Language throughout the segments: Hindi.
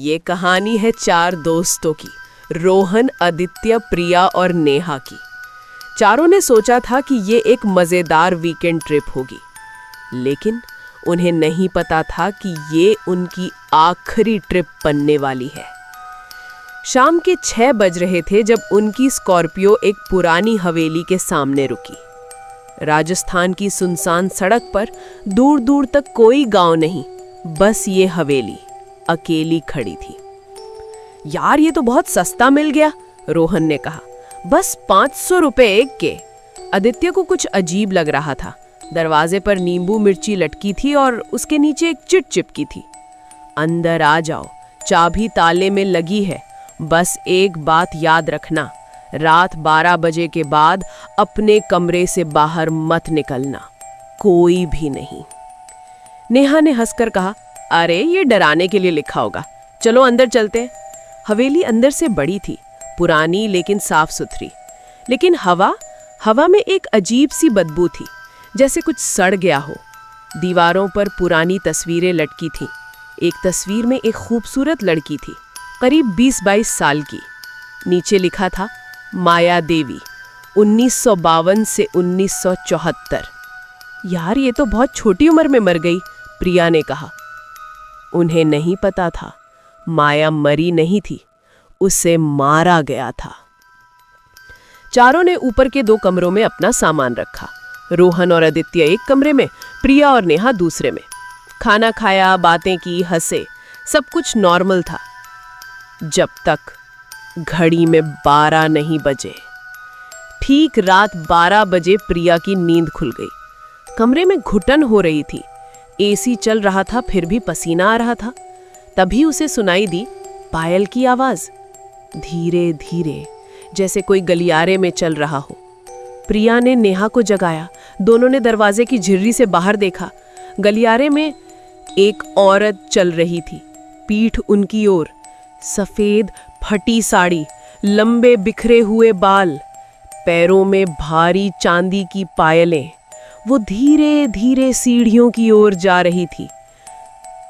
ये कहानी है 4 दोस्तों की, रोहन, आदित्य, प्रिया और नेहा की। चारों ने सोचा था कि ये एक मजेदार वीकेंड ट्रिप होगी, लेकिन उन्हें नहीं पता था कि ये उनकी आखिरी ट्रिप बनने वाली है। शाम के 6 बज रहे थे जब उनकी स्कॉर्पियो एक पुरानी हवेली के सामने रुकी। राजस्थान की सुनसान सड़क पर दूर दूर तक कोई गांव नहीं, बस ये हवेली अकेली खड़ी थी। यार, ये तो बहुत सस्ता मिल गया, रोहन ने कहा। बस 500 रुपए एक के। आदित्य को कुछ अजीब लग रहा था। दरवाजे पर नींबू मिर्ची लटकी थी और उसके नीचे एक चिट चिपकी थी। अंदर आ जाओ, चाबी ताले में लगी है। बस एक बात याद रखना, रात 12 बजे के बाद अपने कमरे से बाहर मत निकलना, कोई भी नहीं। नेहा ने हंसकर कहा, अरे ये डराने के लिए लिखा होगा, चलो अंदर चलते हैं। हवेली अंदर से बड़ी थी, पुरानी लेकिन साफ सुथरी। लेकिन हवा में एक अजीब सी बदबू थी, जैसे कुछ सड़ गया हो। दीवारों पर पुरानी तस्वीरें लटकी थीं। एक तस्वीर में एक खूबसूरत लड़की थी, करीब 20-22 साल की। नीचे लिखा था, माया देवी, 1952 से 1974। यार, ये तो बहुत छोटी उम्र में मर गई, प्रिया ने कहा। उन्हें नहीं पता था, माया मरी नहीं थी, उसे मारा गया था। चारों ने ऊपर के 2 कमरों में अपना सामान रखा। रोहन और आदित्य एक कमरे में, प्रिया और नेहा दूसरे में। खाना खाया, बातें की, हंसे, सब कुछ नॉर्मल था, जब तक घड़ी में 12 नहीं बजे। ठीक रात 12 बजे प्रिया की नींद खुल गई। कमरे में घुटन हो रही थी, एसी चल रहा था, फिर भी पसीना आ रहा था। तभी उसे सुनाई दी पायल की आवाज, धीरे धीरे, जैसे कोई गलियारे में चल रहा हो। प्रिया ने नेहा को जगाया। दोनों ने दरवाजे की झिर्री से बाहर देखा। गलियारे में एक औरत चल रही थी, पीठ उनकी ओर, सफेद फटी साड़ी, लंबे बिखरे हुए बाल, पैरों में भारी चांदी की पायलें। वो धीरे धीरे सीढ़ियों की ओर जा रही थी।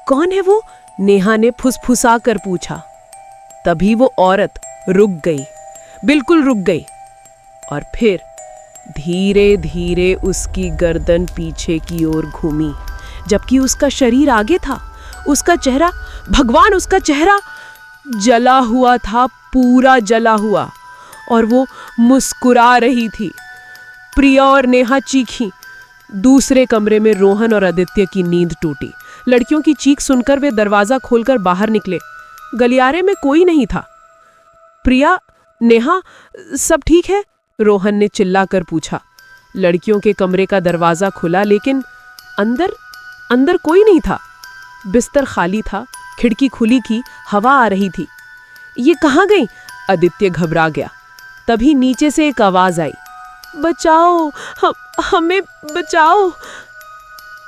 कौन है वो? नेहा ने फुसफुसा कर पूछा। तभी वो औरत रुक गई, बिल्कुल रुक गई, और फिर धीरे धीरे उसकी गर्दन पीछे की ओर घूमी, जबकि उसका शरीर आगे था। उसका चेहरा, भगवान, उसका चेहरा जला हुआ था, पूरा जला हुआ, और वो मुस्कुरा रही थी। प्रिया और नेहा चीखीं। दूसरे कमरे में रोहन और आदित्य की नींद टूटी। लड़कियों की चीख सुनकर वे दरवाजा खोलकर बाहर निकले। गलियारे में कोई नहीं था। प्रिया, नेहा, सब ठीक है? रोहन ने चिल्लाकर पूछा। लड़कियों के कमरे का दरवाजा खुला, लेकिन अंदर कोई नहीं था। बिस्तर खाली था, खिड़की खुली थी, हवा आ रही थी। ये कहाँ गई? आदित्य घबरा गया। तभी नीचे से एक आवाज आई, बचाओ, हमें बचाओ।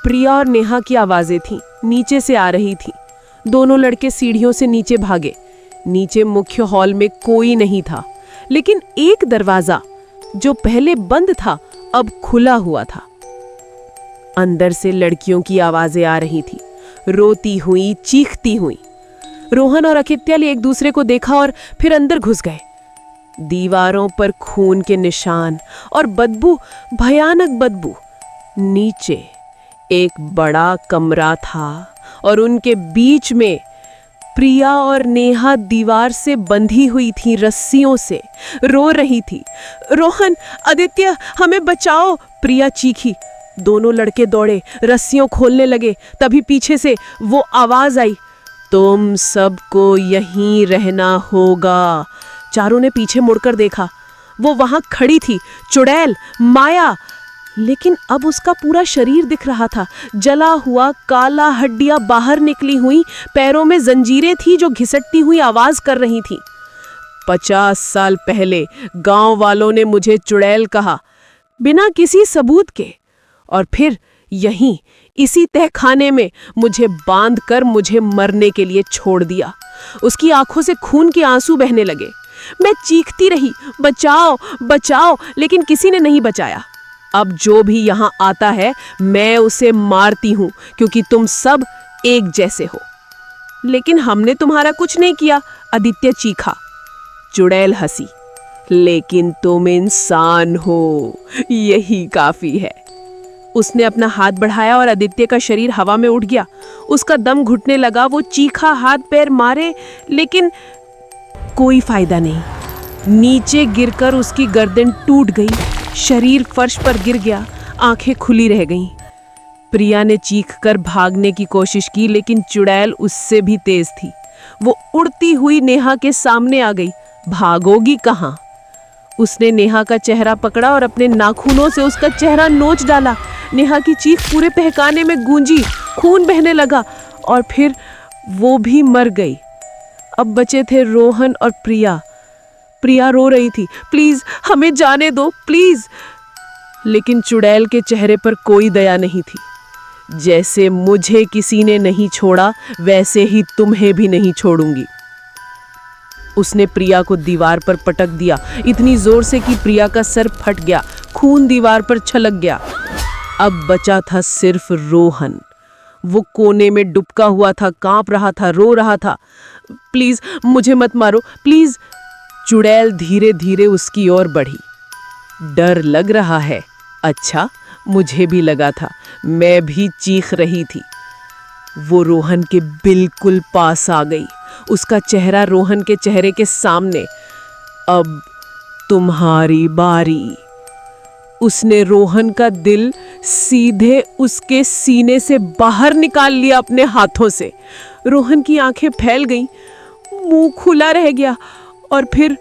प्रिया और नेहा की आवाजें थीं, नीचे से आ रही थी। दोनों लड़के सीढ़ियों से नीचे भागे। नीचे मुख्य हॉल में कोई नहीं था, लेकिन एक दरवाजा जो पहले बंद था अब खुला हुआ था। अंदर से लड़कियों की आवाजें आ रही थी, रोती हुई, चीखती हुई। रोहन और आदित्य ने एक दूसरे को देखा और फिर अंदर घुस गए। दीवारों पर खून के निशान और बदबू, भयानक बदबू। नीचे एक बड़ा कमरा था और उनके बीच में प्रिया और नेहा दीवार से बंधी हुई थी, रस्सियों से, रो रही थी। रोहन, आदित्य, हमें बचाओ, प्रिया चीखी। दोनों लड़के दौड़े, रस्सियों खोलने लगे। तभी पीछे से वो आवाज आई, तुम सबको यहीं रहना होगा। चारों ने पीछे मुड़कर देखा। वो वहां खड़ी थी, चुड़ैल, माया, लेकिन अब उसका पूरा शरीर दिख रहा था, जला हुआ, काला, हड्डियां बाहर निकली हुई, पैरों में जंजीरें थी जो घिसटती हुई आवाज कर रही थी। 50 साल पहले गांव वालों ने मुझे चुड़ैल कहा, बिना किसी सबूत के, और फिर यहीं इसी तहखाने में मुझे बांध कर मुझे मरने के लिए छोड़ दिया। उसकी आंखों से खून के आंसू बहने लगे। मैं चीखती रही, बचाओ, बचाओ, लेकिन किसी ने नहीं बचाया। अब जो भी यहाँ आता है मैं उसे मारती हूँ, क्योंकि तुम सब एक जैसे हो। लेकिन हमने तुम्हारा कुछ नहीं किया, आदित्य चीखा। चुड़ैल हंसी। लेकिन तुम इंसान हो, यही काफी है। उसने अपना हाथ बढ़ाया और आदित्य का शरीर हवा में उठ गया। उसका दम घुटने लगा। वो चीखा, हाथ पैर मारे, लेकिन कोई फायदा नहीं। नीचे गिरकर उसकी गर्दन टूट गई, शरीर फर्श पर गिर गया, आंखें खुली रह गईं। प्रिया ने चीखकर भागने की कोशिश की, लेकिन चुड़ैल उससे भी तेज थी। वो उड़ती हुई नेहा के सामने आ गई। भागोगी कहाँ? उसने नेहा का चेहरा पकड़ा और अपने नाखूनों से उसका चेहरा नोच डाला। नेहा की चीख पूरे तहखाने में गूंजी, खून बहने लगा और फिर वो भी मर गई। अब बचे थे रोहन और प्रिया। प्रिया रो रही थी, प्लीज हमें जाने दो, प्लीज। लेकिन चुड़ैल के चेहरे पर कोई दया नहीं थी। जैसे मुझे किसी ने नहीं छोड़ा, वैसे ही तुम्हें भी नहीं छोड़ूंगी। उसने प्रिया को दीवार पर पटक दिया, इतनी जोर से कि प्रिया का सर फट गया, खून दीवार पर छलक गया। अब बचा था सिर्फ रोहन। वो कोने में डुबका हुआ था, कांप रहा था, रो रहा था। प्लीज मुझे मत मारो, प्लीज। चुड़ैल धीरे धीरे उसकी ओर बढ़ी। डर लग रहा है? अच्छा, मुझे भी लगा था, मैं भी चीख रही थी। वो रोहन के बिल्कुल पास आ गई, उसका चेहरा रोहन के चेहरे के सामने। अब तुम्हारी बारी। उसने रोहन का दिल सीधे उसके सीने से बाहर निकाल लिया अपने हाथों से। रोहन की आंखें फैल गईं, मुंह खुला रह गया और फिर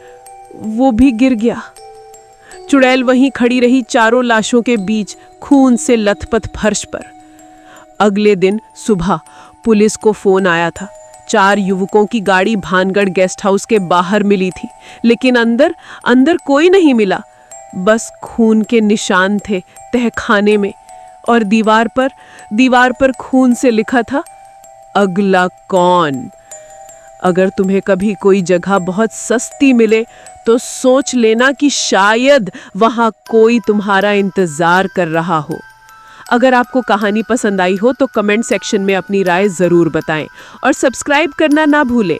वो भी गिर गया। चुड़ैल वहीं खड़ी रही, चारों लाशों के बीच, खून से लथपथ फर्श पर। अगले दिन सुबह पुलिस को फोन आया था। 4 युवकों की गाड़ी भानगढ़ गेस्ट हाउस के बाहर मिली थी, लेकिन अंदर कोई नहीं मिला। बस खून के निशान थे तहखाने में, और दीवार पर खून से लिखा था, अगला कौन? अगर तुम्हें कभी कोई जगह बहुत सस्ती मिले तो सोच लेना कि शायद वहां कोई तुम्हारा इंतजार कर रहा हो। अगर आपको कहानी पसंद आई हो तो कमेंट सेक्शन में अपनी राय जरूर बताएं और सब्सक्राइब करना ना भूलें।